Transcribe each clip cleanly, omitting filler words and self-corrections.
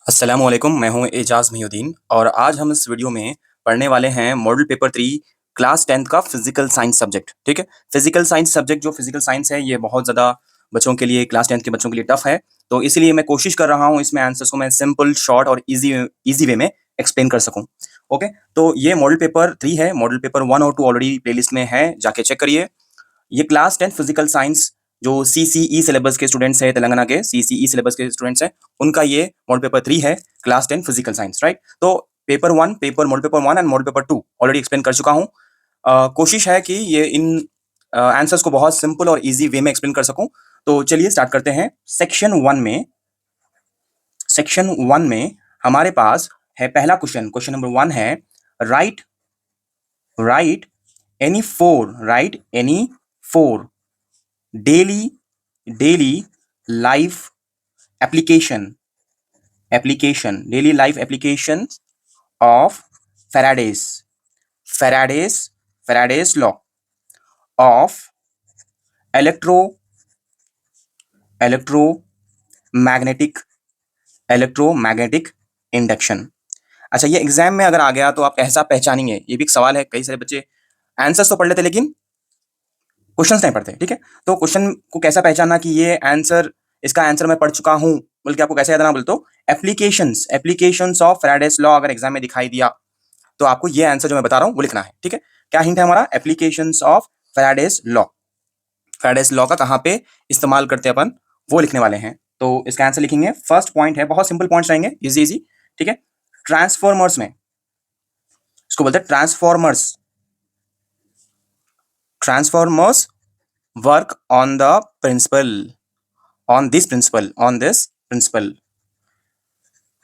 अस्सलाम वालेकुम, मैं हूँ एजाज महिउद्दीन और आज हम इस वीडियो में पढ़ने वाले हैं मॉडल पेपर 3 क्लास 10th का फिजिकल साइंस सब्जेक्ट। ठीक है, फिजिकल साइंस सब्जेक्ट जो फिजिकल साइंस है ये बहुत ज़्यादा बच्चों के लिए, क्लास 10th के बच्चों के लिए टफ है। तो इसलिए मैं कोशिश कर रहा हूँ इसमें आंसर्स को मैं सिंपल, शॉर्ट और इजी वे में एक्सप्लेन कर सकूँ। ओके, तो ये मॉडल पेपर 3 है। मॉडल पेपर 1 और 2 ऑलरेडी प्लेलिस्ट में है, जाके चेक करिए। ये क्लास 10 फिजिकल साइंस जो सीसीई सिलेबस के स्टूडेंट्स हैं, तेलंगाना के सीसीई सिलेबस के स्टूडेंट्स हैं, उनका ये मॉडल पेपर 3 है, क्लास 10 फिजिकल साइंस, राइट। तो model paper 1 and model paper 2 already explain कर चुका हूँ। कोशिश है कि ये इन आंसर्स को बहुत सिंपल और इजी वे में एक्सप्लेन कर सकूं। तो चलिए स्टार्ट करते हैं। सेक्शन 1 में हमारे पास है पहला क्वेश्चन नंबर 1 है, right right any four daily daily life daily life application of Faraday's Faraday's law of electro electromagnetic electromagnetic induction. अच्छा, ये एग्जाम में अगर आ गया तो आप कैसा पहचानेंगे, ये भी एक सवाल है। कई सारे बच्चे आंसर्स तो पढ़ लेते लेकिन क्वेश्चंस नहीं पढ़ते। ठीक है, तो क्वेश्चन को कैसा पहचानना कि ये आंसर, इसका आंसर मैं पढ़ चुका हूं, बल्कि आपको कैसे याद आना बोल तो एप्लीकेशंस ऑफ Faraday's लॉ अगर एग्जाम में दिखाई दिया तो आपको ये आंसर जो मैं बता रहा हूं वो लिखना है। ठीक है, क्या हिंट है हमारा? एप्लीकेशंस ऑफ Faraday's लॉ का कहां पे इस्तेमाल करते हैं अपन, वो लिखने वाले हैं। तो इसका आंसर लिखेंगे। फर्स्ट पॉइंट है, बहुत सिंपल पॉइंट्स रहेंगे, इजी इजी। ठीक है, ट्रांसफॉर्मर्स में इसको बोलते हैं transformers work on this principle.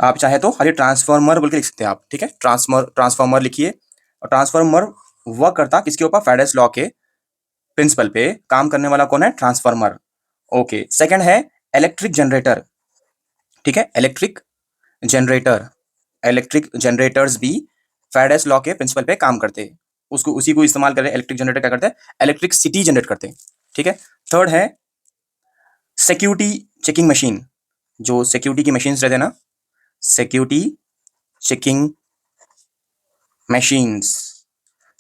आप चाहे तो खाली ट्रांसफॉर्मर बोल के लिख सकते हैं आप। ठीक है, ट्रांसफॉर्मर लिखिए। और ट्रांसफॉर्मर वर्क करता किसके ऊपर? Faraday's लॉ के प्रिंसिपल पे काम करने वाला कौन है? ट्रांसफॉर्मर। ओके, सेकंड है इलेक्ट्रिक जनरेटर। ठीक है, जनरेटर इलेक्ट्रिक जनरेटर्स भी Faraday's लॉ के प्रिंसिपल पे काम करते हैं। उसको उसी को इस्तेमाल कर रहे हैं। इलेक्ट्रिक जनरेटर क्या करते हैं? इलेक्ट्रिसिटी जनरेट करते हैं। ठीक है, थर्ड है सिक्योरिटी चेकिंग मशीन। जो सिक्योरिटी की मशीन्स रहते हैं ना, security checking machines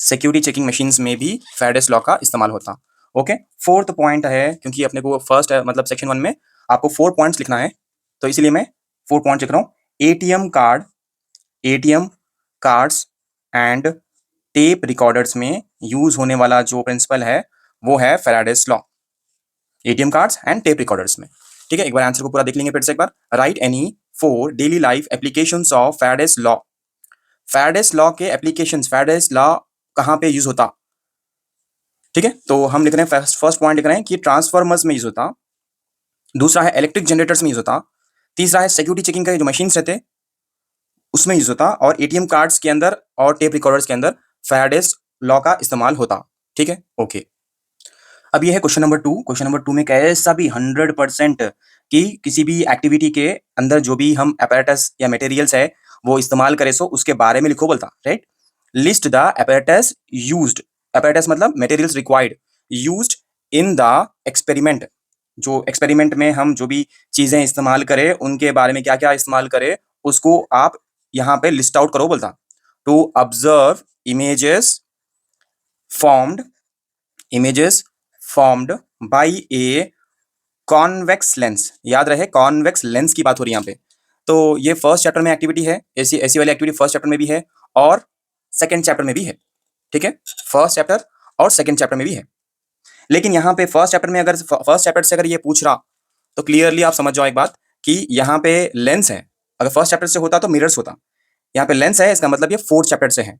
security checking machines में भी Faraday's लॉ का इस्तेमाल होता। ओके, फोर्थ पॉइंट है, क्योंकि अपने को फर्स्ट है, मतलब सेक्शन 1 में आपको 4 पॉइंट्स लिखना है, तो इसीलिए मैं 4 पॉइंट लिख रहा हूँ। ATM cards and tape recorders में यूज होने वाला जो प्रिंसिपल है वो है Faraday's law, ATM cards and tape recorders में। ठीक है, एक बार आंसर को पूरा देख लेंगे फिर से एक बार। Right any 4 daily life applications of Faraday's law के एप्लीकेशंस, Faraday's लॉ कहाँ पे यूज होता? ठीक है, तो हम लिख रहे हैं, फर्स्ट पॉइंट लिख रहे हैं कि ट्रांसफॉर्मर्स में यूज होता। दूसरा है इलेक्ट्रिक जनरेटर्स में यूज होता। तीसरा है सिक्योरिटी चेकिंग के जो मशीन्स रहते उसमें यूज होता। और एटीएम कार्ड्स के अंदर और टेप रिकॉर्डर्स के अंदर Faraday's लॉ का इस्तेमाल होता। ठीक है, ओके। अब ये है क्वेश्चन नंबर 2 में कैसा भी 100% कि किसी भी एक्टिविटी के अंदर जो भी हम apparatus या मटेरियल्स है वो इस्तेमाल करें, सो उसके बारे में लिखो बोलता। Right, list the apparatus used, apparatus मतलब materials required used in the experiment. जो एक्सपेरिमेंट में हम जो भी चीजें इस्तेमाल करें उनके बारे में क्या क्या इस्तेमाल करें उसको आप यहाँ पे लिस्ट आउट करो बोलता। To observe images formed images formed by a convex lens. याद रहे, कॉन्वेक्स लेंस की बात हो रही है यहाँ पे। तो ये फर्स्ट चैप्टर में एक्टिविटी है, ऐसी ऐसी वाली एक्टिविटी फर्स्ट चैप्टर में भी है और सेकंड चैप्टर में भी है। ठीक है, फर्स्ट चैप्टर और सेकंड चैप्टर में भी है। लेकिन यहाँ पे फर्स्ट चैप्टर में, अगर फर्स्ट चैप्टर से अगर ये पूछ रहा तो क्लियरली आप समझ जाओ एक बात कि यहाँ पे लेंस है। अगर फर्स्ट चैप्टर से होता तो मिरर्स होता, यहाँ पे लेंस है, इसका मतलब ये फोर्थ चैप्टर से है।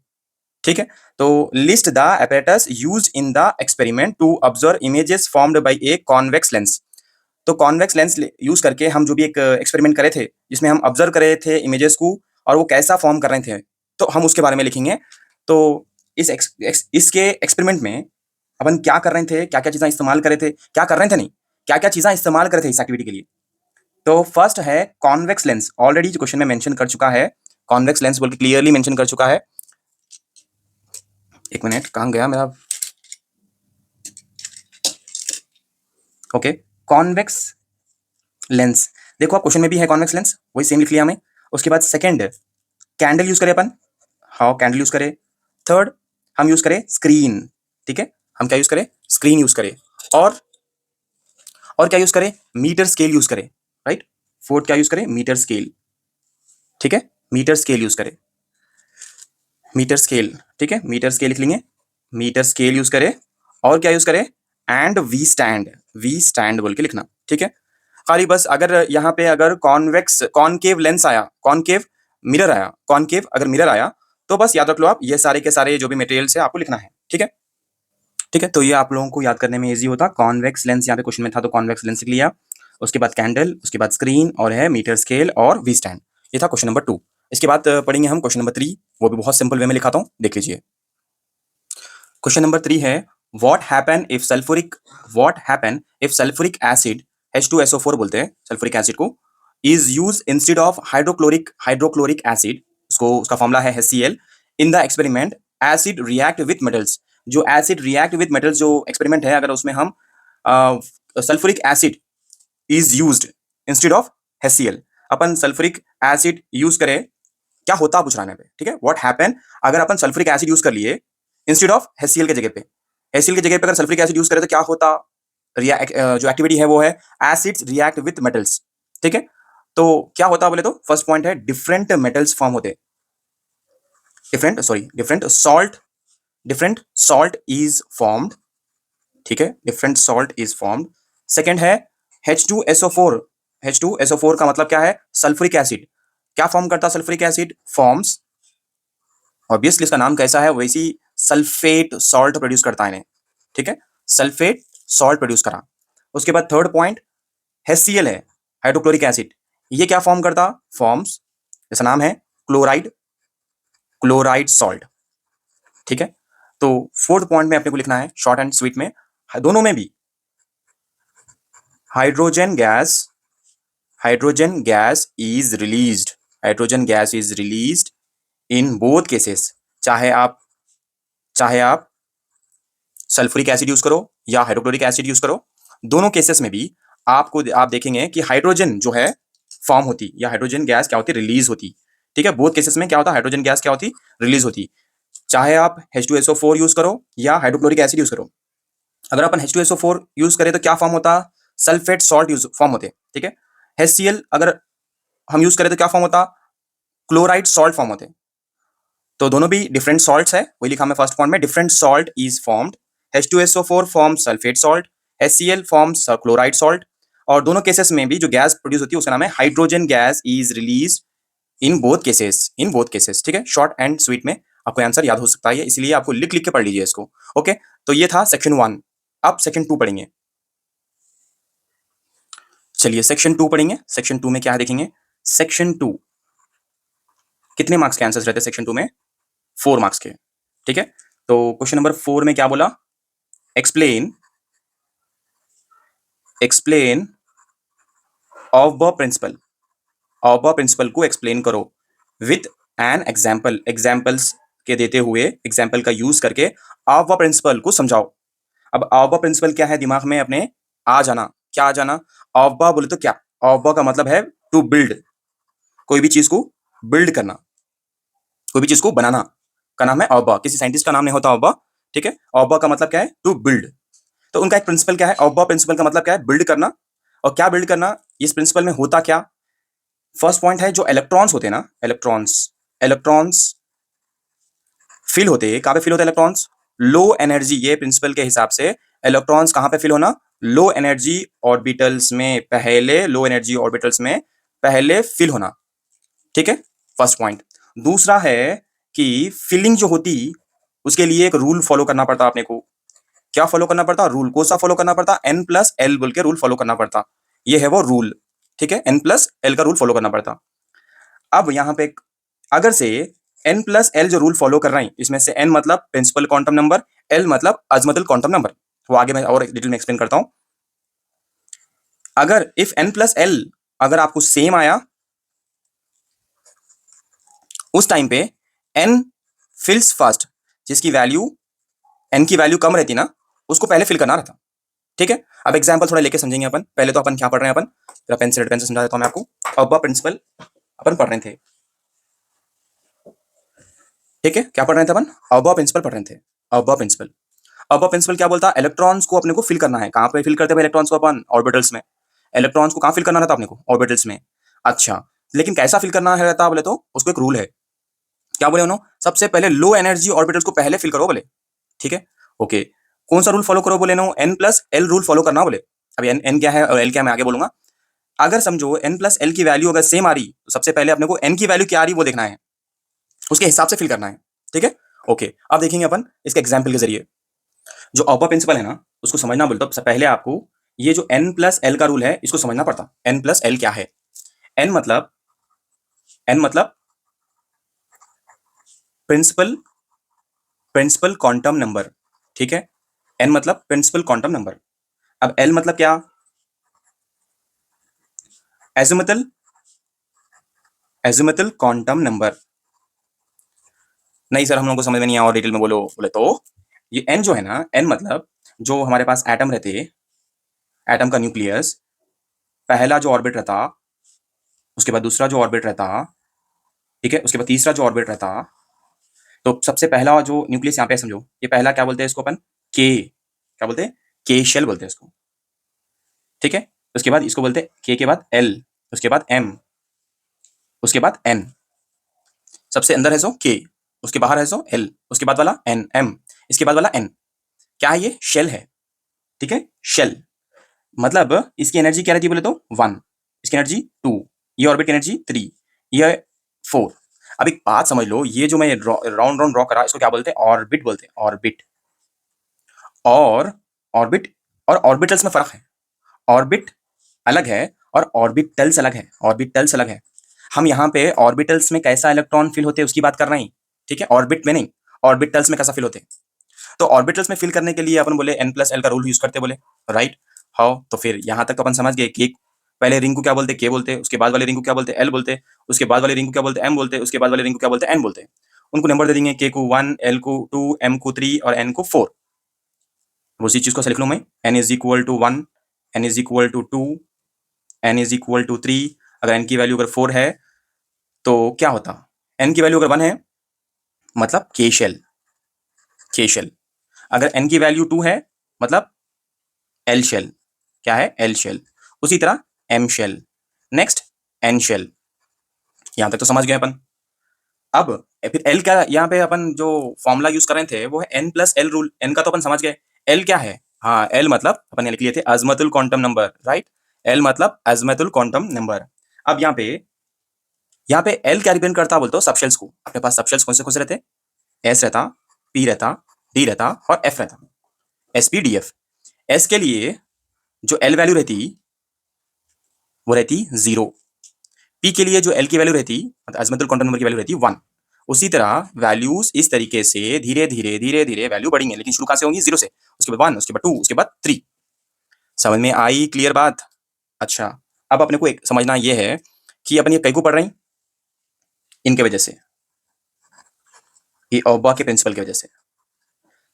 ठीक है, तो list the apparatus used in the experiment to observe images formed by a convex lens. तो कॉन्वेक्स लेंस यूज करके हम जो भी एक एक्सपेरिमेंट करे थे जिसमें हम ऑब्जर्व कर रहे थे इमेजेस को और वो कैसा फॉर्म कर रहे थे, तो हम उसके बारे में लिखेंगे। तो इसके एक्सपेरिमेंट में अपन क्या कर रहे थे, क्या क्या चीज़ें इस्तेमाल करे थे, क्या कर रहे थे नहीं, क्या क्या चीज़ें इस्तेमाल करे थे इस एक्टिविटी के लिए। तो फर्स्ट है कॉन्वेक्स लेंस, ऑलरेडी जो क्वेश्चन में मेंशन कर चुका है, कॉन्वेक्स लेंस बोल के क्लियरली मेंशन कर चुका है। एक मिनट, कहाँ गया मेरा? Okay, convex lens. देखो आप क्वेश्चन में भी है कॉन्वेक्स लेंस, वही सेम लिख लिया हमें। उसके बाद सेकंड कैंडल यूज करें अपन, हाउ कैंडल यूज करें। थर्ड हम यूज करें स्क्रीन, ठीक है, हम क्या यूज करें, स्क्रीन यूज करें। और और क्या यूज करें, मीटर स्केल यूज करें, राइट। फोर्थ क्या यूज करें, मीटर स्केल, ठीक है, मीटर स्केल यूज करें, मीटर स्केल, ठीक है, मीटर स्केल लिख लेंगे, मीटर स्केल यूज करें। और क्या यूज करें, एंड वी स्टैंड बोल के लिखना, ठीक है। खाली बस अगर यहाँ पे अगर कॉन्वेक्स कॉनकेव लेंस आया, कॉनकेव मिरर आया, कॉनकेव अगर मिरर आया तो बस याद रख लो आप, ये सारे के सारे जो भी मटेरियल्स है आपको लिखना है, ठीक है। ठीक है, तो ये आप लोगों को याद करने में इजी होता। कॉन्वेक्स लेंस यहाँ पे क्वेश्चन में था तो कॉन्वेक्स लेंस लिख लिया, उसके बाद कैंडल, उसके बाद स्क्रीन, और है मीटर स्केल और वी स्टैंड। ये था क्वेश्चन नंबर 2। इसके बाद पढ़ेंगे हम क्वेश्चन नंबर 3, वो भी बहुत सिंपल वे में लिखाता हूँ, देख लीजिए। क्वेश्चन नंबर 3 है, what happen if sulphuric acid H2SO4 बोलते हैं सल्फ्यूरिक एसिड को, is use instead of hydrochloric acid, उसको उसका फॉर्मूला है HCl, in the experiment acid react with metals. जो एसिड रिएक्ट विथ मेटल्स जो एक्सपेरिमेंट है, अगर उसमें हम sulphuric acid is used instead of HCl, upon sulphuric acid use करें, क्या होता पूछ रहा है पे, ठीक है। व्हाट हैपन अगर अपन सल्फ्यूरिक एसिड यूज कर लिए इंस्टेड ऑफ HCl के जगह पे, HCl के जगह पे अगर सल्फ्यूरिक एसिड यूज करें तो क्या होता। जो एक्टिविटी है वो है एसिड्स रिएक्ट विथ मेटल्स, ठीक है। तो क्या होता बोले तो फर्स्ट पॉइंट है डिफरेंट मेटल्स फॉर्म होते, डिफरेंट सॉल्ट इज फॉर्म्ड, ठीक है, different salt is formed. Second है H2SO4, H2SO4 का मतलब क्या है, सल्फ्यूरिक एसिड। क्या फॉर्म करता सल्फ्यूरिक एसिड, फॉर्म्स, ऑब्वियसली इसका नाम कैसा है वैसी सल्फेट सॉल्ट प्रोड्यूस करता है, ठीक है, सल्फेट सॉल्ट प्रोड्यूस करा। उसके बाद थर्ड पॉइंट HCl है, हाइड्रोक्लोरिक एसिड, ये क्या फॉर्म करता, फॉर्म्स, इसका नाम है क्लोराइड सॉल्ट, ठीक है। तो फोर्थ पॉइंट में अपने को लिखना है शॉर्ट एंड स्वीट में, दोनों में भी hydrogen gas is released, hydrogen gas is released in both cases, चाहे आप सल्फ्यूरिक एसिड यूज करो या हाइड्रोक्लोरिक एसिड यूज करो, दोनों केसेस में भी आप देखेंगे कि हाइड्रोजन जो है फॉर्म होती, या हाइड्रोजन गैस क्या होती, रिलीज होती, ठीक है। बोथ केसेस में क्या होता, हाइड्रोजन गैस क्या होती, रिलीज होती, चाहे आप H2SO4 यूज करो या हाइड्रोक्लोरिक एसिड यूज करो। अगर अपन H2SO4 यूज करें तो क्या फॉर्म होता, सल्फेट सॉल्ट यूज फॉर्म होते, ठीक है। HCl अगर हम यूज करें तो क्या फॉर्म होता, क्लोराइड सॉल्ट फॉर्म होते। तो दोनों भी डिफरेंट सॉल्ट्स है, वही लिखा मैं फर्स्ट पॉइंट में, different salt is formed, H2SO4 forms sulphate salt, HCl forms chloride salt. और दोनों केसेस में भी जो गैस प्रोड्यूस होती है उसका नाम है hydrogen gas is release in both cases, ठीक है। शॉर्ट एंड स्वीट में आपको आंसर याद हो सकता है, इसलिए आपको लिख लिख के पढ़ लीजिए इसको, ओके। तो ये था सेक्शन 1। अब सेक्शन 2 पढ़ेंगे, चलिए सेक्शन 2 पढ़ेंगे। सेक्शन 2 में क्या देखेंगे, सेक्शन 2 कितने मार्क्स के आंसर्स रहते हैं सेक्शन 2 में, 4 मार्क्स के, ठीक है। तो क्वेश्चन नंबर 4 में क्या बोला, एक्सप्लेन ऑफ द प्रिंसिपल को एक्सप्लेन करो विथ एन एग्जाम्पल, एग्जाम्पल्स के देते हुए, एग्जाम्पल का यूज करके ऑफ द प्रिंसिपल को समझाओ। अब ऑफ द प्रिंसिपल क्या है, दिमाग में अपने आ जाना, क्या आ जाना, ऑफ द बोले तो क्या, ऑफ द का मतलब है टू बिल्ड, कोई भी चीज को बिल्ड करना, कोई भी चीज को बनाना का नाम है ऑफ द, किसी साइंटिस्ट का नाम नहीं होता ऑफ द, ठीक है। ऑफ द का मतलब क्या है, टू बिल्ड। तो उनका एक प्रिंसिपल क्या है, ऑफ द प्रिंसिपल का मतलब क्या है, बिल्ड करना। और क्या बिल्ड करना, इस प्रिंसिपल में होता क्या, फर्स्ट पॉइंट है जो इलेक्ट्रॉन्स होते हैं ना, इलेक्ट्रॉन्स फिल होते हैं, कहां पे फिल होते हैं इलेक्ट्रॉन्स, लो एनर्जी, ये प्रिंसिपल के हिसाब से इलेक्ट्रॉन्स कहां पे फिल होना, लो एनर्जी ऑर्बिटल्स में पहले, लो एनर्जी ऑर्बिटल्स में पहले फिल होना, ठीक है, फर्स्ट पॉइंट। दूसरा है कि फिलिंग जो होती उसके लिए एक रूल फॉलो करना पड़ता अपने को, क्या फॉलो करना पड़ता, रूल, कौन सा फॉलो करना पड़ता, N+L बोल के रूल फॉलो करना पड़ता, ये है वो रूल, ठीक है, N+L का रूल फॉलो करना पड़ता। अब यहां पे अगर से N+L जो रूल फॉलो कर रहे हैं, इसमें से N मतलब प्रिंसिपल क्वांटम नंबर, L मतलब अजमतुल क्वांटम नंबर, वो आगे मैं और डिटेल में एक्सप्लेन करता हूं। अगर इफ N+L अगर आपको सेम आया, उस टाइम पे N फिल्स फर्स्ट, जिसकी वैल्यू N की वैल्यू कम रहती ना, उसको पहले फिल करना रहता, ठीक है। अब एग्जांपल थोड़ा लेके समझेंगे अपन, पहले तो अपन क्या पढ़ रहे हैं, अपन जरा पेन से समझा देता हूं मैं आपको। अब प्रिंसिपल अपन पढ़ रहे थे, ठीक है, क्या पढ़ रहे थे अपन? अबॉव प्रिंसिपल पढ़ रहे थे। अबॉव प्रिंसिपल, अबॉव प्रिंसिपल क्या बोलता है? इलेक्ट्रॉन्स को अपने को फिल करना है। कहां पे फिल करते हैं इलेक्ट्रॉन्स को अपन? ऑर्बिटल्स में। इलेक्ट्रॉन्स को कहां फिल करना रहता है अपने को? ऑर्बिटल्स में। अच्छा, लेकिन कैसा फिल करना है रहता बोले तो उसको एक रूल है। क्या बोले उन्होंने? सबसे पहले लो एनर्जी ऑर्बिटल्स को पहले फिल करो बोले, ठीक है, ओके। कौन सा रूल फॉलो करो बोले? No, N plus L rule follow करना बोले। अभी एन एन क्या है और एल क्या है मैं आगे बोलूंगा। अगर समझो एन प्लस एल की वैल्यू अगर सेम आ रही तो सबसे पहले अपने को एन की वैल्यू क्या आ रही वो देखना है, उसके हिसाब से फिल करना है, ठीक है, ओके। अब देखेंगे अपन इसके एग्जाम्पल के जरिए। जो ऑपर प्रिंसिपल है ना उसको समझना बोलते तो पहले आपको ये जो एन प्लस एल का रूल है इसको समझना पड़ता। एन प्लस एल क्या है? एन मतलब, एन मतलब प्रिंसिपल, प्रिंसिपल क्वांटम नंबर, ठीक है। एन मतलब प्रिंसिपल क्वांटम नंबर। अब एल मतलब क्या? Azimuthal, azimuthal quantum number. नहीं सर हम लोगों को समझ में नहीं आया और डिटेल में बोलो बोले तो ये एन जो है ना, एन मतलब जो हमारे पास एटम रहते, एटम का न्यूक्लियस, पहला जो ऑर्बिट रहता, उसके बाद दूसरा जो ऑर्बिट रहता, ठीक है, उसके बाद तीसरा जो ऑर्बिट रहता। तो सबसे पहला जो न्यूक्लियस यहाँ पे समझो, ये पहला क्या बोलते हैं इसको अपन? के, क्या बोलते हैं? के शेल बोलते हैं इसको, ठीक है। उसके बाद इसको बोलते हैं के बाद एल, उसके बाद एम, उसके बाद एन। सबसे अंदर है सो के, उसके बाहर है सो एल, उसके बाद वाला एन एम, इसके बाद वाला एन। क्या है ये? शेल है, ठीक है, शेल। मतलब इसकी एनर्जी क्या रहती है बोले तो 1, इसकी एनर्जी 2, ये ऑर्बिट की एनर्जी 3, ये 4। अब एक बात समझ लो, ये जो मैं राउंड राउंड ड्रॉ करा इसको क्या बोलते हैं? ऑर्बिट बोलते हैं, ऑर्बिट। और ऑर्बिट और ऑर्बिटल्स में फर्क है। ऑर्बिट अलग है और ऑर्बिटल्स अलग है, ऑर्बिटल्स अलग है। हम यहाँ पे ऑर्बिटल्स में कैसा इलेक्ट्रॉन फिल होते हैं उसकी बात कर रहे हैं, ठीक है, ऑर्बिट में नहीं। ऑर्बिटल्स में कैसा फिल होते हैं? तो ऑर्बिटल्स में फिल करने के लिए अपन बोले एन प्लस एल का रूल यूज करते बोले, राइट। हाउ? तो फिर यहां तक तो अपन समझ गए कि पहले रिंग को क्या बोलते? के बोलते, उसके बाद वाले रिंग को क्या बोलते? एल बोलते, उसके बाद वाले रिंग को क्या बोलते? एम बोलते, उसके बाद वाले रिंग को क्या बोलते? एन बोलते। उनको नंबर दे देंगे, के को 1, एल को 2, एम को 3 और एन को 4। उसी चीज को लिख लूं मैं, N is equal to 1, N is equal to 2, N is equal to 3। अगर एन की वैल्यू अगर 4 है तो क्या होता? एन की वैल्यू अगर 1 है मतलब के शेल, के शेल। अगर एन की वैल्यू 2 है मतलब एल शेल। क्या है? L shell. उसी तरह M shell, next N shell. यहां तक तो समझ गए अपन। अब फिर एल का यहाँ पे अपन जो फॉर्मूला यूज कर रहे थे वो है N plus L rule. N का तो अपन समझ गए, एल क्या है? हाँ, एल मतलब अपन ने लिख लिए थे अजमतुल क्वांटम नंबर, राइट। एल मतलब अजमतुल क्वांटम नंबर। अब यहाँ पे एल क्या रिप्रेजेंट करता बोलते हो? सबशेल्स को। अपने पास सबशेल्स कौन से रहते? एस रहता, पी रहता, डी रहता और एफ रहता। S P D F. S के लिए जो एल वैल्यू रहती वो रहती 0। पी के लिए जो एल की वैल्यू रहती मतलब अजमतुल क्वांटम नंबर की वैल्यू रहती 1। उसी तरह वैल्यूज इस तरीके से धीरे धीरे धीरे धीरे वैल्यू बढ़ेंगे, लेकिन शुरू कहां से होंगी? 0 से, उसके बाद 1, उसके बाद 2, उसके बाद 3। समझ में आई? क्लियर बात? अच्छा, अब अपने को एक समझना ये है कि अपन ये कई को पढ़ रहे हैं इनके वजह से, ये ओबा के प्रिंसिपल की वजह से।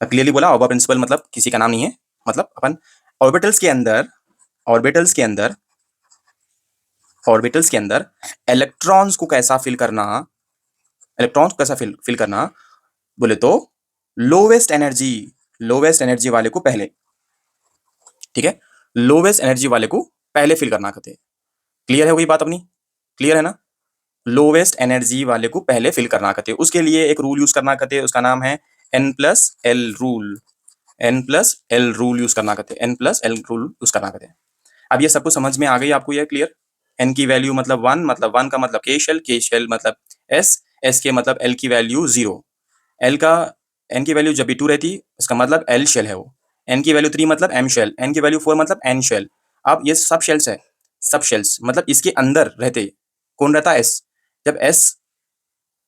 क्लियरली बोला, ओबा प्रिंसिपल मतलब किसी का नाम नहीं है। मतलब अपन ऑर्बिटल्स के अंदर, ऑर्बिटल्स के अंदर, ऑर्बिटल्स के अंदर इलेक्ट्रॉन्स को कैसा फिल करना, इलेक्ट्रॉन्स को कैसा फिल करना बोले तो लोवेस्ट एनर्जी, लोवेस्ट एनर्जी वाले को पहले, ठीक है, लोवेस्ट एनर्जी वाले को पहले फिल करना कहते हैं। क्लियर है वही बात अपनी? क्लियर है ना? लोवेस्ट एनर्जी वाले को पहले फिल करना कहते हैं। उसके लिए एक रूल यूज करना कहते हैं, उसका नाम है N plus L rule. N plus L rule use करना कहते हैं, N plus L rule use करना कहते हैं। अब ये सब कुछ समझ में आ गई आपको? ये क्लियर? एन की वैल्यू मतलब 1, मतलब 1 का मतलब के शेल मतलब एस, एस के मतलब एल की वैल्यू 0। एल का, एन की वैल्यू जब भी 2 रहती इसका मतलब एल शेल है वो। एन की वैल्यू 3 मतलब एम शेल, एन की वैल्यू 4 मतलब एन शेल। अब ये सब शेल्स है, सब शेल्स मतलब इसके अंदर रहते कौन रहता? एस। जब एस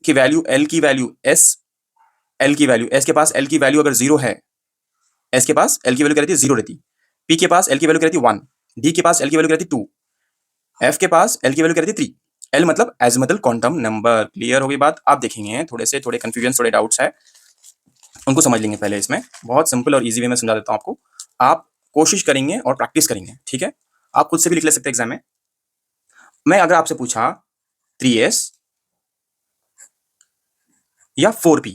की वैल्यू, एल की वैल्यू एस, एल की वैल्यू एस के पास एल की वैल्यू अगर 0 है, एस के पास एल की वैल्यू क्या रहती है? 0 रहती। पी के पास एल की वैल्यू क्या रहती? 1। डी के पास एल की वैल्यू क्या रहती? 2। एफ के पास एल की वैल्यू क्या रहती? 3। एल मतलब एजिमुथल क्वांटम नंबर। क्लियर हो गई बात? आप देखेंगे थोड़े कंफ्यूजन, थोड़े डाउट्स है, उनको समझ लेंगे पहले। इसमें बहुत सिंपल और इजी वे में समझा देता हूं आपको। आप कोशिश करेंगे और प्रैक्टिस करेंगे, ठीक है। आप खुद से भी लिख ले सकते हैं एग्जाम में। मैं अगर आपसे पूछा 3s या 4p।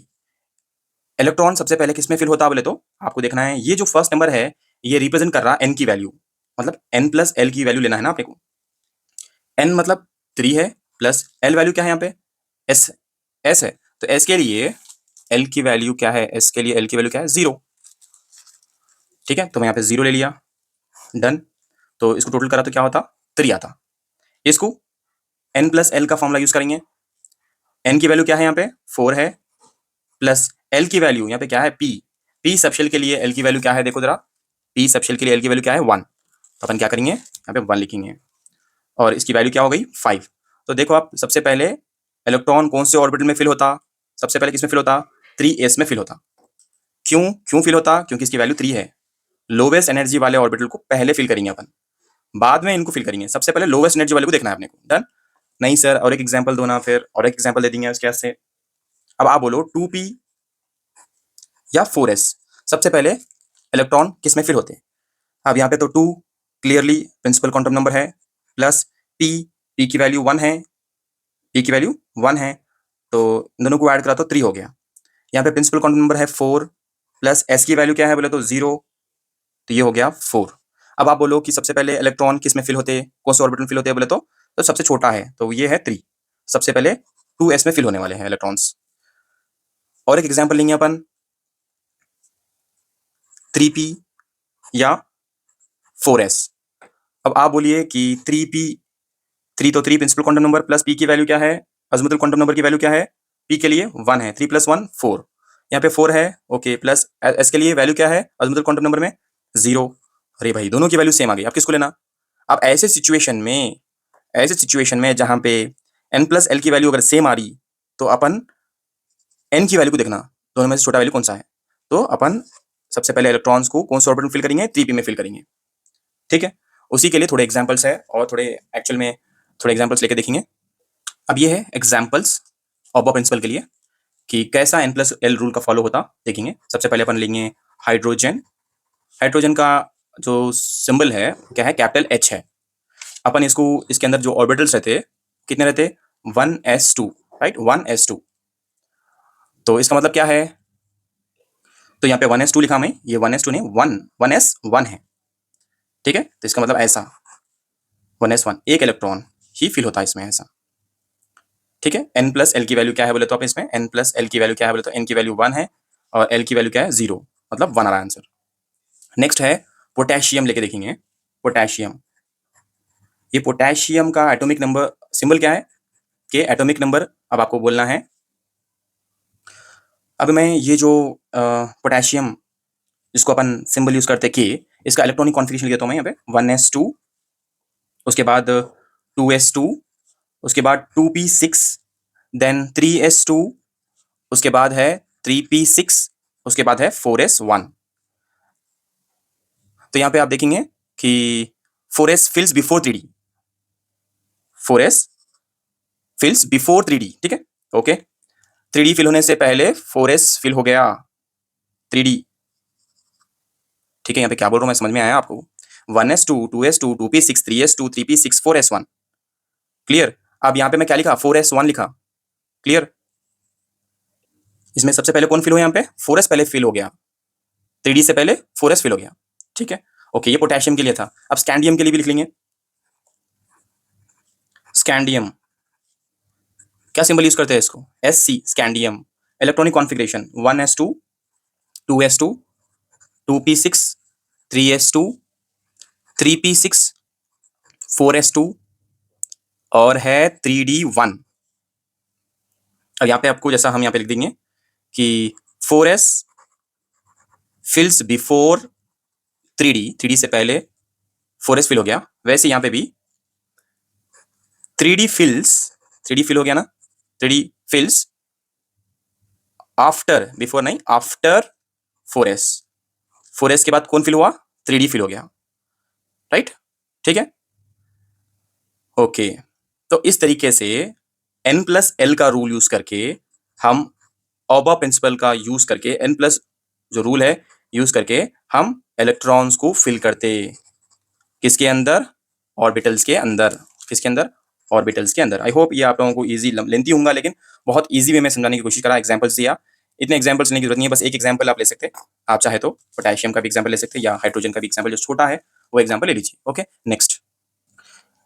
इलेक्ट्रॉन सबसे पहले किसमें फिल होता है बोले तो आपको देखना है, ये जो फर्स्ट नंबर है ये रिप्रेजेंट कर रहा है n की वैल्यू, मतलब n प्लस l की वैल्यू लेना है ना आपको। n मतलब 3 है, प्लस l वैल्यू क्या है यहाँ पे, s, s है, तो s के लिए l की वैल्यू क्या है, s के लिए l की वैल्यू क्या है, 0। ठीक है, तो मैं यहाँ पे 0 ले लिया, डन। तो इसको टोटल करा तो क्या होता, 3 आता। इसको n प्लस l का फॉर्मूला यूज करेंगे। n की वैल्यू क्या है यहाँ पे, 4 है, प्लस l की वैल्यू यहाँ पे क्या है, p। p सबशेल के लिए l की वैल्यू क्या है, देखो जरा, p सबशेल के लिए l की वैल्यू क्या है, 1। तो अपन क्या करेंगे, यहाँ पे 1 लिखेंगे, और इसकी वैल्यू क्या हो गई, 5। तो देखो आप, सबसे पहले इलेक्ट्रॉन कौन से ऑर्बिटल में फिल होता, सबसे पहले किसमें फिल होता, 3s में फिल होता। क्यों क्यों फिल होता, क्योंकि इसकी वैल्यू 3 है। लोवेस्ट एनर्जी वाले ऑर्बिटल को पहले फिल करेंगे अपन, बाद में इनको फिल करेंगे, सबसे पहले लोवेस्ट एनर्जी वाले को देखना है अपने को, डन। नहीं सर और एक एग्जांपल दो ना, फिर और एक एग्जांपल दे देंगे उसके से। अब आप बोलो 2p या 4s, सबसे पहले इलेक्ट्रॉन किस में फिल होते हैं। अब यहाँ पे तो 2 क्लियरली प्रिंसिपल क्वांटम नंबर है, प्लस p, p की वैल्यू 1 है, p की वैल्यू 1 है, तो दोनों को ऐड करा तो 3 हो गया। यहाँ पे प्रिंसिपल क्वांटम नंबर है 4, प्लस s की वैल्यू क्या है बोले तो 0, तो ये हो गया 4। अब आप बोलो कि सबसे पहले इलेक्ट्रॉन किस में फिल होते हैं, कौन से ऑर्बिटल में फिल होते हैं बोले तो सबसे छोटा है, तो ये है 3। सबसे पहले 2s में फिल होने वाले हैं इलेक्ट्रॉन्स। और एक एग्जांपल लेंगे अपन, 3p या 4s। अब आप बोलिए कि 3p, 3 तो 3 principal quantum number, plus p की वैल्यू क्या है, अज़ीमुथल क्वांटम नंबर की वैल्यू क्या है, p के लिए 1 है, 3 प्लस 1 4, यहाँ पे 4 है, ओके, प्लस s के लिए वैल्यू क्या है अज़ीमुथल क्वांटम नंबर में, 0। अरे भाई दोनों की वैल्यू सेम आ गई, अब किसको लेना। अब ऐसे सिचुएशन में जहां पे n प्लस l की वैल्यू अगर सेम आ रही, तो अपन n की वैल्यू को देखना, दोनों में से छोटा वैल्यू कौन सा है। तो अपन सबसे पहले इलेक्ट्रॉन्स को कौन से ऑर्बिटल में फिल करेंगे, 3p में फिल करेंगे। ठीक है, उसी के लिए थोड़े एग्जांपल्स है, और थोड़े एक्चुअल में थोड़े एग्जांपल्स लेके देखेंगे। अब ये है एग्जांपल्स ऑब्बा प्रिंसिपल के लिए कि कैसा n प्लस l रूल का फॉलो होता, देखेंगे। सबसे पहले अपन लेंगे हाइड्रोजन। हाइड्रोजन का जो सिंबल है क्या है, कैपिटल H है। अपन इसको, इसके अंदर जो ऑर्बिटल्स रहते कितने रहते, 1s2, राइट, 1s2। तो इसका मतलब क्या है, तो यहाँ पे 1s2 लिखा मैं, ये 1s2 नहीं, 1s1 है। ठीक है, तो इसका मतलब ऐसा 1s1 एक इलेक्ट्रॉन ही फिल होता है इसमें, ऐसा। ठीक है, n प्लस एल की वैल्यू क्या है बोले तो आप इसमें n प्लस एल की वैल्यू क्या है बोले तो n की वैल्यू 1 है, और l की वैल्यू क्या है 0, मतलब 1 आ रहा है आंसर। नेक्स्ट है पोटेशियम, लेके देखेंगे। पोटेशियम, ये पोटेशियम का एटॉमिक नंबर सिंबल क्या है, के एटॉमिक नंबर अब आपको बोलना है। अब मैं ये जो पोटेशियम जिसको अपन सिंबल यूज करते के, इसका इलेक्ट्रॉनिक कॉन्फ़िगरेशन लिख देता हूँ मैं यहाँ पे, 1s2, उसके बाद 2s2, उसके बाद 2p6, देन 3s2, उसके बाद है 3p6, उसके बाद है 4s1। तो यहाँ पे आप देखेंगे कि 4s फिल्स before 3d, 4s फिल्स before 3d। ठीक है, ओके, 3d फिल होने से पहले 4s फिल हो गया 3d। ठीक है, यहाँ पे क्या बोल रहा हूँ मैं, समझ में आया आपको। 1s2, 2s2, 2p6, 3s2, 3p6, 4s1। Clear. अब यहाँ पे मैं क्या लिखा, 4s1 लिखा। क्लियर, इसमें सबसे पहले कौन फिल हो, यहाँ पे 4s पहले फिल हो गया, 3d से पहले 4s फिल हो गया। ठीक है, ओके, ये पोटेशियम के लिए था। अब स्कैंडियम के लिए भी लिख लेंगे। स्कैंडियम क्या सिंबल यूज करते हैं इसको, Sc, scandium. Electronic configuration 1s2, 2s2, 2p6, 3s2, 3p6, 4s2, और है 3d1। अब यहाँ पे आपको, जैसा हम यहाँ पे लिख देंगे कि 4s फिल्स बिफोर 3d, 3d से पहले 4s फिल हो गया, वैसे यहाँ पे भी 3d फिल्स, 3d फिल हो गया ना, 3d फिल्स आफ्टर, बिफोर नहीं, आफ्टर 4s। 4s के बाद कौन फिल हुआ, 3d फिल हो गया, राइट। ठीक है, ओके। तो इस तरीके से n प्लस एल का रूल यूज करके हम ऑबा प्रिंसिपल का यूज करके, n प्लस जो रूल है यूज करके हम इलेक्ट्रॉन्स को फिल करते, किसके अंदर, ऑर्बिटल्स के अंदर, किसके अंदर, ऑर्बिटल्स के अंदर। आई होप ये आप लोगों को ईजी, लेंथी होगा लेकिन बहुत ईजी वे में समझाने की कोशिश करा, एग्जाम्पल्स दिया। इतने एग्जाम्पल्स लेने की जरूरत नहीं है, बस एक एग्जाम्पल आप ले सकते हैं। आप चाहे तो पोटेशियम का भी एग्जाम्पल ले सकते हैं या हाइड्रोजन का भी एग्जाम्पल, जो छोटा है वो एग्जाम्पल ले लीजिए। ओके, नेक्स्ट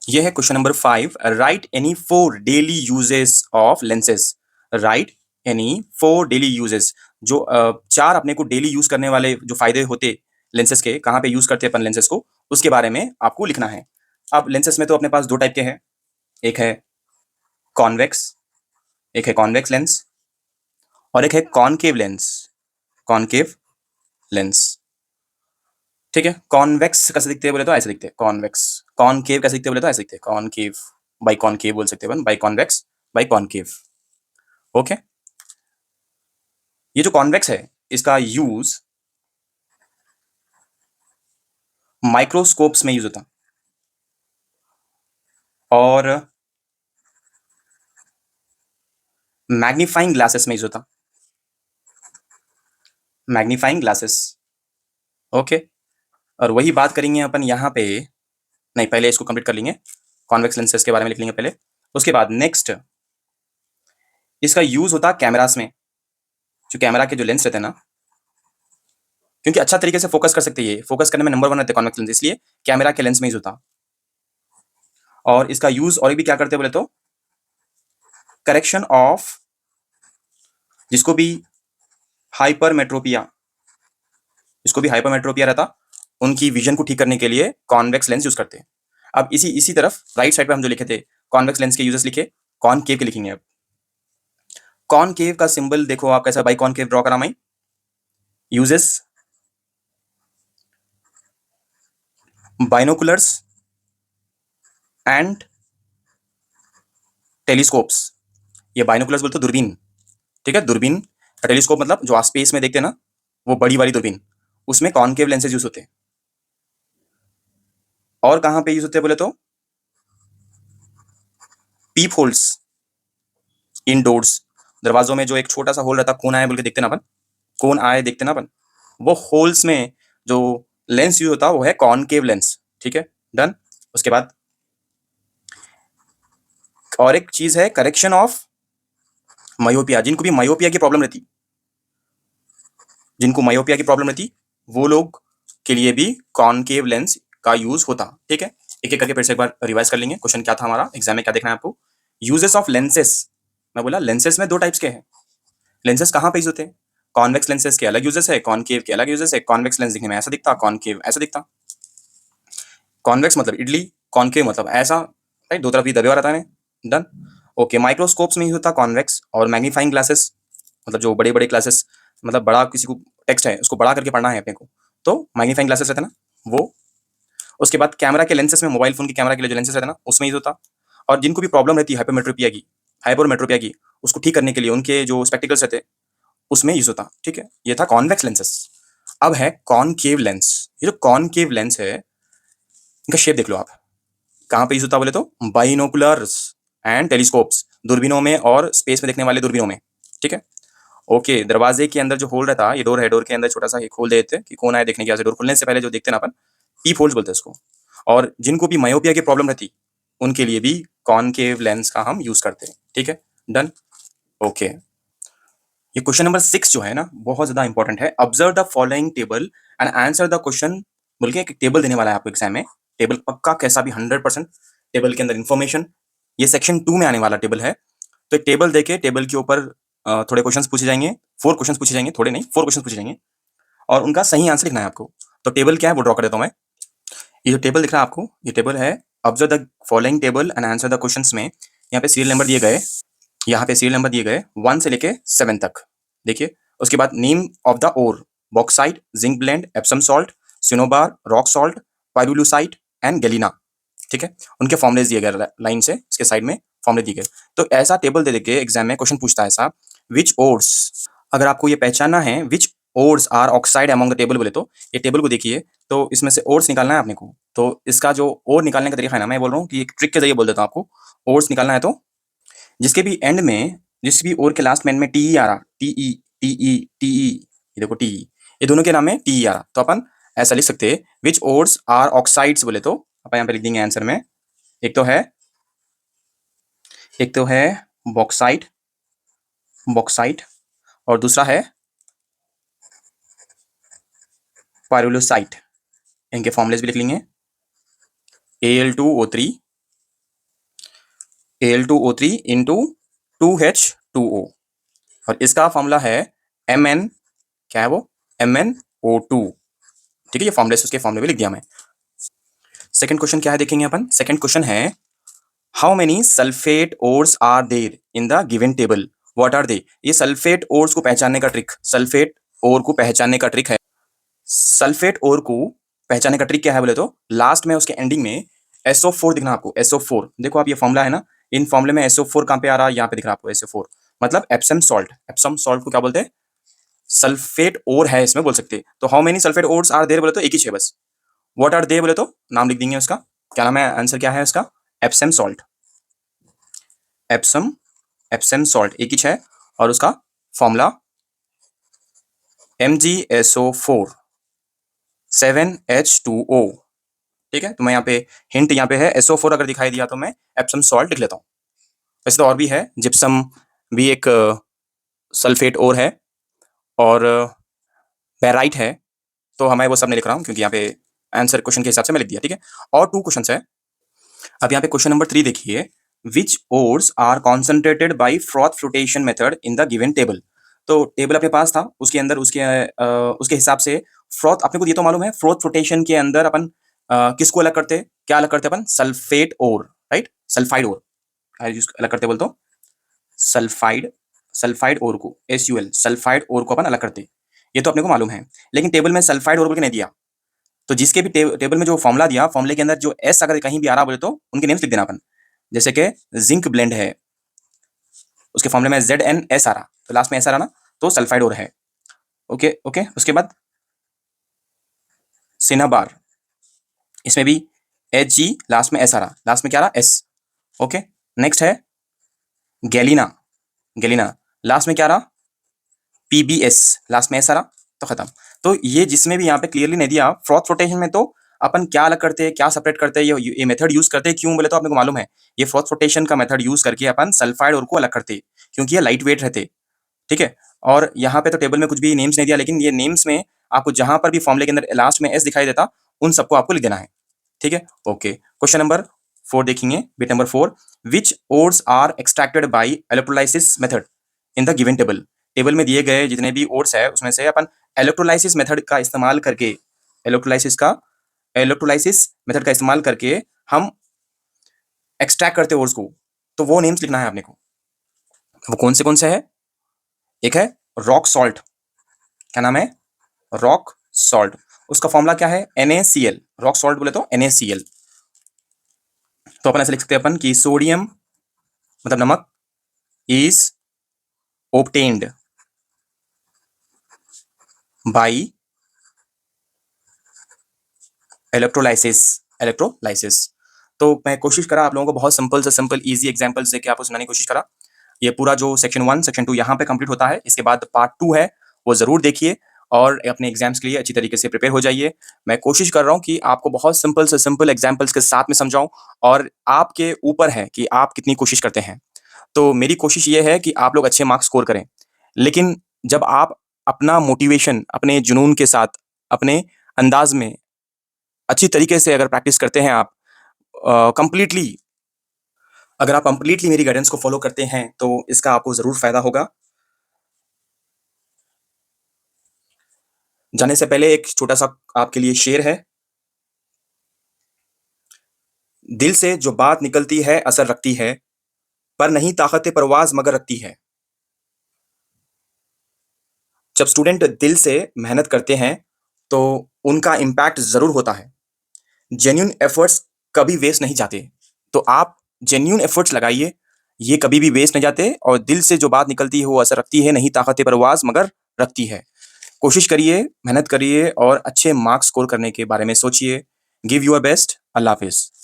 ये है question number 5। Right any 4 daily uses of lenses. Right any 4 daily uses, जो चार अपने को डेली यूज करने वाले जो फायदे होते लेंसेज के, कहाँ पे यूज करते हैं अपन लेंसेज को, उसके बारे में आपको लिखना है। अब लेंसेज में तो अपने पास दो टाइप के हैं, एक है कॉन्वेक्स, एक है कॉन्वेक्स लेंस, और एक है कॉनकेव लेंस। कॉनकेव लेंस, ठीक है। कॉन्वेक्स कैसे दिखते हैं बोले तो ऐसे दिखते हैं कॉन्वेक्स। कॉनकेव कैसे दिखते हैं बोले तो ऐसे दिखते हैं कॉनकेव। बाई कॉनकेव बोल सकते हैं अपन, biconvex, biconcave. Okay, ये जो कॉन्वेक्स है इसका यूज माइक्रोस्कोप्स में यूज होता, और मैग्नीफाइंग ग्लासेस में यूज होता। Magnifying glasses, okay. और वही बात करेंगे अपन यहाँ पे, नहीं पहले इसको कंप्लीट कर लेंगे, कॉन्वेक्स लेंसेज के बारे में लिख लेंगे पहले, उसके बाद नेक्स्ट इसका यूज होता कैमरास में। जो कैमरा के जो लेंस रहते हैं ना, क्योंकि अच्छा तरीके से फोकस कर सकते हैं, ये फोकस करने में नंबर 1 रहते हैं कॉन्वेक्स लेंस, इसलिए कैमरा के लेंस में यूज होता। और इसका यूज और भी क्या करते हैं बोले तो करेक्शन ऑफ, जिसको भी हाइपरमेट्रोपिया, जिसको भी हाइपरमेट्रोपिया रहता, उनकी विजन को ठीक करने के लिए कॉन्वेक्स लेंस यूज करते हैं। अब इसी इसी तरफ राइट साइड पे हम जो लिखे थे कॉन्वेक्स लेंस के यूजेस लिखे, कॉनकेव के लिखेंगे। अब कॉनकेव का सिंबल देखो आप कैसा, बाई कॉनकेव ड्रॉ करा मैं। Uses binoculars and telescopes. ये बाइनोकुलर्स बोलते दूरबीन, ठीक है, दूरबीन। टेलीस्कोप मतलब जो आप स्पेस में देखते हैं ना, वो बड़ी वाली दूरबीन, उसमें कॉनकेव लेंसेज यूज होते हैं। और कहां पे यूज होते हैं बोले तो पीप होल्स, इनडोर्स। दरवाजों में जो एक छोटा सा होल रहता, कौन आए बोल के देखते ना अपन, कौन आए देखते ना अपन, वो होल्स में जो लेंस यूज होता वो है कॉनकेव लेंस, ठीक है, डन। उसके बाद और एक चीज है करेक्शन ऑफ मायोपिया। जिनको भी मायोपिया की प्रॉब्लम रहती, जिनको मायोपिया की प्रॉब्लम रहती, वो लोग के लिए भी कॉनकेव लेंस का यूज होता, ठीक है। एक एक करके फिर से एक बार रिवाइज कर लेंगे, क्वेश्चन क्या था हमारा, एग्जाम में क्या देखना है आपको। यूजेस ऑफ लेंसेस, मैं बोला लेंसेस में दो टाइप्स के हैं। लेंसेस कहाँ पे यूज होते हैं, कॉन्वेक्स लेंसेस के अलग यूजेस है, कॉनकेव के अलग यूजेस है। कॉन्वेक्स लेंस दिखने में ऐसा दिखता, कॉनकेव ऐसा दिखता। कॉन्वेक्स मतलब इडली, कॉनकेव मतलब ऐसा, राइट, दो तरफ ही दबे हुआ रहता है, डन। ओके, माइक्रोस्कोप्स में यूज होता कॉन्वेक्स, और मैग्नीफाइंग ग्लासेस मतलब जो बड़े बड़े क्लासेस, मतलब बड़ा किसी को टेक्स्ट है उसको बड़ा करके पढ़ना है अपने को, तो मैग्नीफाइंग ग्लासेस रहते हैं ना वो। उसके बाद कैमरा के लेंसेस में, मोबाइल फोन के कैमरा के लिए जो लेंसेस रहते हैं ना, उसमें यूज होता। और जिनको भी प्रॉब्लम रहती है हाइपरमेट्रोपिया की, उसको ठीक करने के लिए उनके जो स्पेक्टिकल्स रहते हैं उसमें यूज होता, ठीक है। ये था कॉन्वेक्स लेंसेस। अब है कॉनकेव लेंस। ये जो कॉनकेव लेंस है, इनका शेप देख लो आप, कहाँ पे यूज होता बोले तो बाइनोकुलर्स एंड टेलीस्कोप्स, दूरबीनों में और स्पेस में देखने वाले दूरबीनों में, ठीक है। ओके, दरवाजे के अंदर जो होल रहता, ये डोर है, डोर के अंदर छोटा सा एक होल दे देते कि कौन आए देखने की, डोर खुलने से पहले जो देखते ना अपन, पीप होल्स बोलते हैं उसको। और जिनको भी मायोपिया की प्रॉब्लम रहती, उनके लिए भी कॉनकेव लेंस का हम यूज करते हैं, ठीक है, डन। ओके, ये क्वेश्चन नंबर 6 जो है ना, बहुत ज्यादा इंपॉर्टेंट है। Observe the following table and answer the question, बोल के एक टेबल देने वाला है आपको एग्जाम में। टेबल पक्का कैसा भी 100%, टेबल के अंदर इंफॉर्मेशन, ये सेक्शन 2 में आने वाला टेबल है। तो एक टेबल देके टेबल के ऊपर थोड़े क्वेश्चंस पूछे जाएंगे, 4 क्वेश्चंस पूछे जाएंगे, थोड़े नहीं 4 क्वेश्चंस पूछे जाएंगे, और उनका सही आंसर लिखना है आपको। तो टेबल क्या है वो ड्रॉ कर देता हूं मैं। ये जो टेबल दिख रहा है आपको, ये टेबल है observe the following table and answer the questions में। यहाँ पे सीरियल नंबर दिए गए, यहाँ पे सीरियल नंबर दिए गए 1 से लेके 7 तक, देखिए। उसके बाद name of the ore, bauxite, zinc blende, Epsom salt, cinnabar, rock salt, pyrolusite and galena, ठीक है। उनके फॉर्मुलेज दिए गए लाइन से, इसके साइड में फॉर्मुले दिए गए। तो ऐसा टेबल दे देके एग्जाम में क्वेश्चन पूछता है ऐसा, विच ओर्स, अगर आपको ये पहचानना है which ores are oxide among the table बोले तो, ये टेबल को देखिए, तो इसमें से ओर्स निकालना है आपने को। तो इसका जो ओर निकालने का तरीका है ना, मैं बोल रहा हूँ कि एक ट्रिक के जरिए बोल देता हूँ आपको। ओर्स निकालना है तो जिसके भी एंड में, जिस भी ओर के लास्ट में एंड में टी आ रहा, टी ई, ये देखो टी, ये दोनों के नाम में टी आ रहा, तो अपन ऐसा लिख सकते हैं विच ओर्स आर ऑक्साइड्स बोले तो अपन यहाँ पे लिख देंगे आंसर में। एक तो है एक तो है बॉक्साइट, बॉक्साइट, और दूसरा है पायरोलोसाइट। इनके फॉर्मूलेस भी लिख लेंगे। Al2O3, Al2O3 इंटू 2H2O, और इसका फॉर्मूला है Mn, क्या है वो, MnO2। ठीक है, ये फॉर्मूलेस उसके फॉर्मूले में लिख दिया मैं। सेकंड क्वेश्चन क्या है देखेंगे अपन। सेकंड क्वेश्चन है how many sulphate ores are there in the given table, what are they. ये सल्फेट ओर्स को पहचानने का ट्रिक, सल्फेट ओर को पहचानने का ट्रिक है। सल्फेट ओर को पहचानने का ट्रिक क्या है बोले तो लास्ट में उसके एंडिंग में SO4 दिखना आपको। SO4 देखो आप, ये फॉर्मूला है ना, इन फॉर्मूले में SO4 कहां पे आ रहा है, यहाँ पे दिख रहा है आपको SO4, मतलब एप्सम सॉल्ट। एप्सम सॉल्ट को क्या बोलते हैं, सल्फेट ओर है इसमें बोल सकते हैं। तो how many sulphate ores are there बोले तो एक ही है बस। व्हाट आर दे बोले तो नाम लिख देंगे उसका, क्या नाम है, आंसर क्या है उसका, Epsom salt. Epsom, Epsom salt एक ही है, और उसका फॉर्मूला MgSO4 7H2O। ठीक है, तो मैं यहाँ पे हिंट यहाँ पे है SO4 अगर दिखाई दिया तो मैं एप्सम सॉल्ट लिख लेता हूँ। वैसे तो और भी है, जिप्सम भी एक सल्फेट और है, और बेराइट है, तो हमें वो सब नहीं लिख रहा हूँ क्योंकि यहाँ पे आंसर क्वेश्चन के हिसाब से मैं लिख दिया। ठीक है, और 2 क्वेश्चंस है। अब यहाँ पे क्वेश्चन नंबर 3 देखिए, which ores are concentrated by froth flotation method in the given table. तो टेबल अपने पास था, उसके अंदर उसके हिसाब से फ्रॉथ अपने को ये तो मालूम है, फ्रॉथ फ्लोटेशन के अंदर अपन किसको अलग करते, क्या अलग करते अपन, सल्फेट ओर, राइट, सल्फाइड ओर अलग करते बोल तो सल्फाइड, सल्फाइड ओर को SUL, सल्फाइड ओर को अपन अलग करते, ये तो अपने को मालूम है। लेकिन टेबल में सल्फाइड ओर बोल के नहीं दिया, तो जिसके भी टेबल में जो फॉर्मूला दिया, फॉर्मूले के अंदर जो S अगर कहीं भी आ रहा बोले तो उनके नेम्स लिख देना अपन। जैसे कि जिंक ब्लेंड है, उसके फॉर्मूले में ZnS आ रहा, तो लास्ट में S आ रहा ना, तो सल्फाइड ओर है। ओके ओके, उसके बाद सिनाबार, इसमें भी Hg लास्ट में S आ रहा, लास्ट में क्या आ रहा, S। ओके, नेक्स्ट है गैलिना, गैलिना लास्ट में क्या रहा, PbS, लास्ट में S आ रहा, तो खत्म। तो ये जिसमें भी यहाँ पे क्लियरली नहीं दिया, फ्रॉथ फ्लोटेशन में तो अपन क्या अलग करते हैं, क्या सेपरेट करते हैं, ये मेथड यूज करते हैं, क्यों बोले तो आपको मालूम है, ये फ्रॉथ फ्लोटेशन का मेथड यूज करके अपन सल्फाइड और को अलग करते हैं, क्योंकि ये लाइट वेट रहते। ठीक है, और यहाँ पे तो टेबल में कुछ भी नेम्स नहीं दिया, लेकिन ये नेम्स में आपको जहां पर भी फॉर्मूले के अंदर लास्ट में S दिखाई देता, उन सबको आपको लिख देना है। ठीक है, ओके। क्वेश्चन नंबर 4 देखेंगे, bit number 4, which ores are extracted by electrolysis method in the given table. Table में दिए गए जितने भी ओर्स है उसमें से अपन इलेक्ट्रोलाइसिस मेथड का इस्तेमाल करके, इलेक्ट्रोलाइसिस मेथड का इस्तेमाल करके हम एक्सट्रैक्ट करते ओर्स को, तो वो नेम्स लिखना है आपने को। वो कौन से है, एक है रॉक सॉल्ट, क्या नाम है, रॉक सॉल्ट, उसका फॉर्मूला क्या है, NaCl, रॉक सॉल्ट बोले तो NaCl। तो अपन ऐसे लिख सकते हैं अपन कि सोडियम मतलब नमक is obtained by electrolysis, electrolysis. तो मैं कोशिश करा आप लोगों को बहुत सिंपल से सिंपल इजी एग्जांपल्स देके आपको सुनाने की कोशिश करा। ये पूरा जो सेक्शन 1 सेक्शन 2 यहाँ पे कंप्लीट होता है, इसके बाद पार्ट 2 है, वो जरूर देखिए और अपने एग्जाम्स के लिए अच्छी तरीके से प्रिपेयर हो जाइए। मैं कोशिश कर रहा हूँ कि आपको बहुत सिंपल से सिंपल एग्जाम्पल्स के साथ में समझाऊं, और आपके ऊपर है कि आप कितनी कोशिश करते हैं। तो मेरी कोशिश ये है कि आप लोग अच्छे मार्क्स स्कोर करें, लेकिन जब आप अपना मोटिवेशन अपने जुनून के साथ, अपने अंदाज में अच्छी तरीके से अगर प्रैक्टिस करते हैं आप कंप्लीटली, अगर आप कंप्लीटली मेरी गाइडेंस को फॉलो करते हैं तो इसका आपको जरूर फायदा होगा। जाने से पहले एक छोटा सा आपके लिए शेर है, दिल से जो बात निकलती है असर रखती है, पर नहीं ताकत परवाज मगर रखती है। जब स्टूडेंट दिल से मेहनत करते हैं तो उनका इम्पैक्ट जरूर होता है। जेन्यून एफर्ट्स कभी वेस्ट नहीं जाते, तो आप जेन्यून एफर्ट्स लगाइए, ये कभी भी वेस्ट नहीं जाते, और दिल से जो बात निकलती है वो असर रखती है, नहीं ताकत परवाज मगर रखती है। कोशिश करिए, मेहनत करिए और अच्छे मार्क्स स्कोर करने के बारे में सोचिए। Give your best. Allah Hafiz.